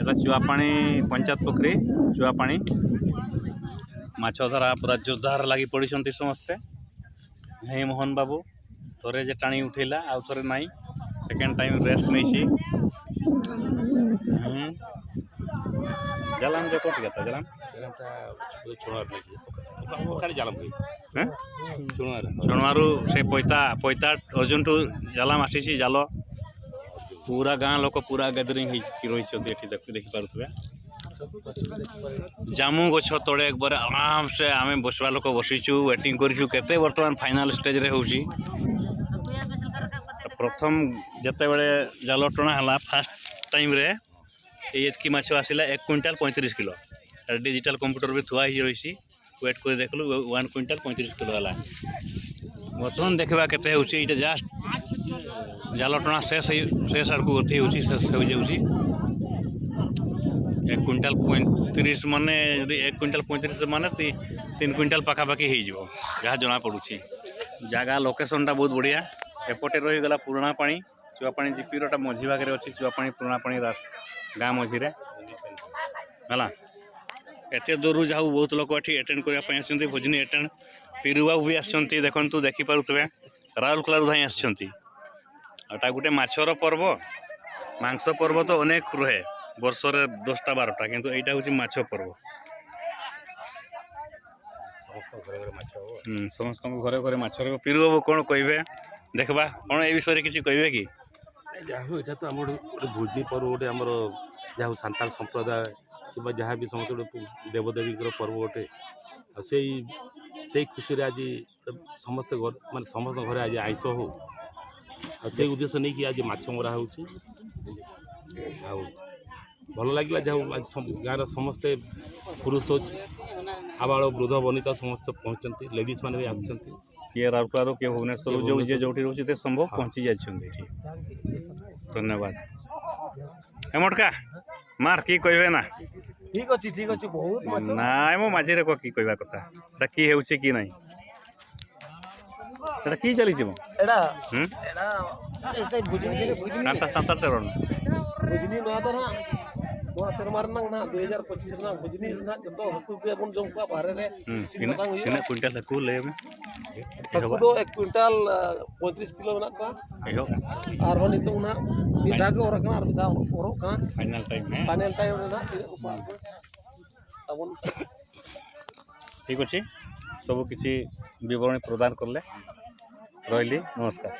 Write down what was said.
এটা চুয়াপাଣି पंचायत पोखरी चुआपाणी माछ धरा पूरा जोरदार लगी पड़ी समस्ते। हे मोहन बाबू थोड़े जे टाणी उठेला आउ थोड़े नाई सेकेंड टाइम रेस्ट नहीं जालाम देखो ठीक है जालाम खाली जालाम छुणुआरू से पैता अर्जुन टू जालाम आसी जाल पूरा गाँ लोक पूरा गैदरिंग रही देखी पारे जामु गछ तले एक बार आराम से आम बसवा लोक बसीचु वेटिंग करूँ केते बर्तमान फाइनाल स्टेज रे होउची। प्रथम जते बेले जाल टणा हला फास्ट टाइम रे एतकी माछ आसिला 1 क्विंटाल 35 किलो डिजिटल कंप्यूटर भी थुआ ही रही वेट कर देखलु 1 क्विंटाल 35 किलो हला। बर्तमान देखा केते होउची इटा जस्ट जाल टणा शेष आड़ को गति होउची शेष हो जाउची 1 क्विंटाल 35 माने 1 क्विंटाल 35 माने 3 क्विंटाल पाखापाखि हो जहाँ जना पड़ुची। जगह लोकेशनटा बहुत बढ़िया एपटे रहीगला पुराणा पानी चुआपाणी जीपीरटा मझी भागे अच्छी चुआपाणी पुराणा पानी गाँ मझीरे है एत दूर जाऊ बहुत लोग ये एटेंड करने भोजनी एटेंड पिरुवा भी आसती देखु देखिपे राउरकेला धाई आसटा गोटे माछर पर्व मांस पर्व तो अनेक रहे वर्ष रे 10टा 12टा किंतु एटा हूँ माछ पर्व समस्त घरे घरे माछ पिरुवा कौन कहे देखा कौन ए विषय किसी कहे कि यहाँ तो आम गोटे भोजनी पर्व गोटे आम जहाँ सांताल संप्रदाय कि जहाँ भी समस्त गोटे देवदेवी पर्व गोटे से खुशी आज समस्त मान समस्त घर आज आइस हो से उद्देश्य नहीं कि आज माछ मरा हो भल लगे जहाँ गाँव समस्ते पुरुष आबाल वृद्ध वनिता समस्त पहुँचती लेडीज मैंने भी आसती किए राउरकेला किए भुवनेश्वर जो जे जो रोचे संभव पहुँची जाती। धन्यवाद हेमटका मार कि कहे ना ठीक अच्छे बहुत ना मो माझे कि कहवा कथा कि होउछि कि नहीं एटा कि चली छी मो एडा एडा ऐसे भुजनी कांता कांता तेरन भुजनी ना तो ना वो शर्मार ना 2025 ना भुजनी ना जतो हकु के अपन जम का बाहर रे किने क्विंटल हकु ले में हकु दो 1 क्विंटल 35 किलो ना का एहो और होनी तो ना बिदा के और का और बिदा और का फाइनल टाइम ना अपन ठीक अछि सब किसी विवरण प्रदान करले रहिली नमस्कार।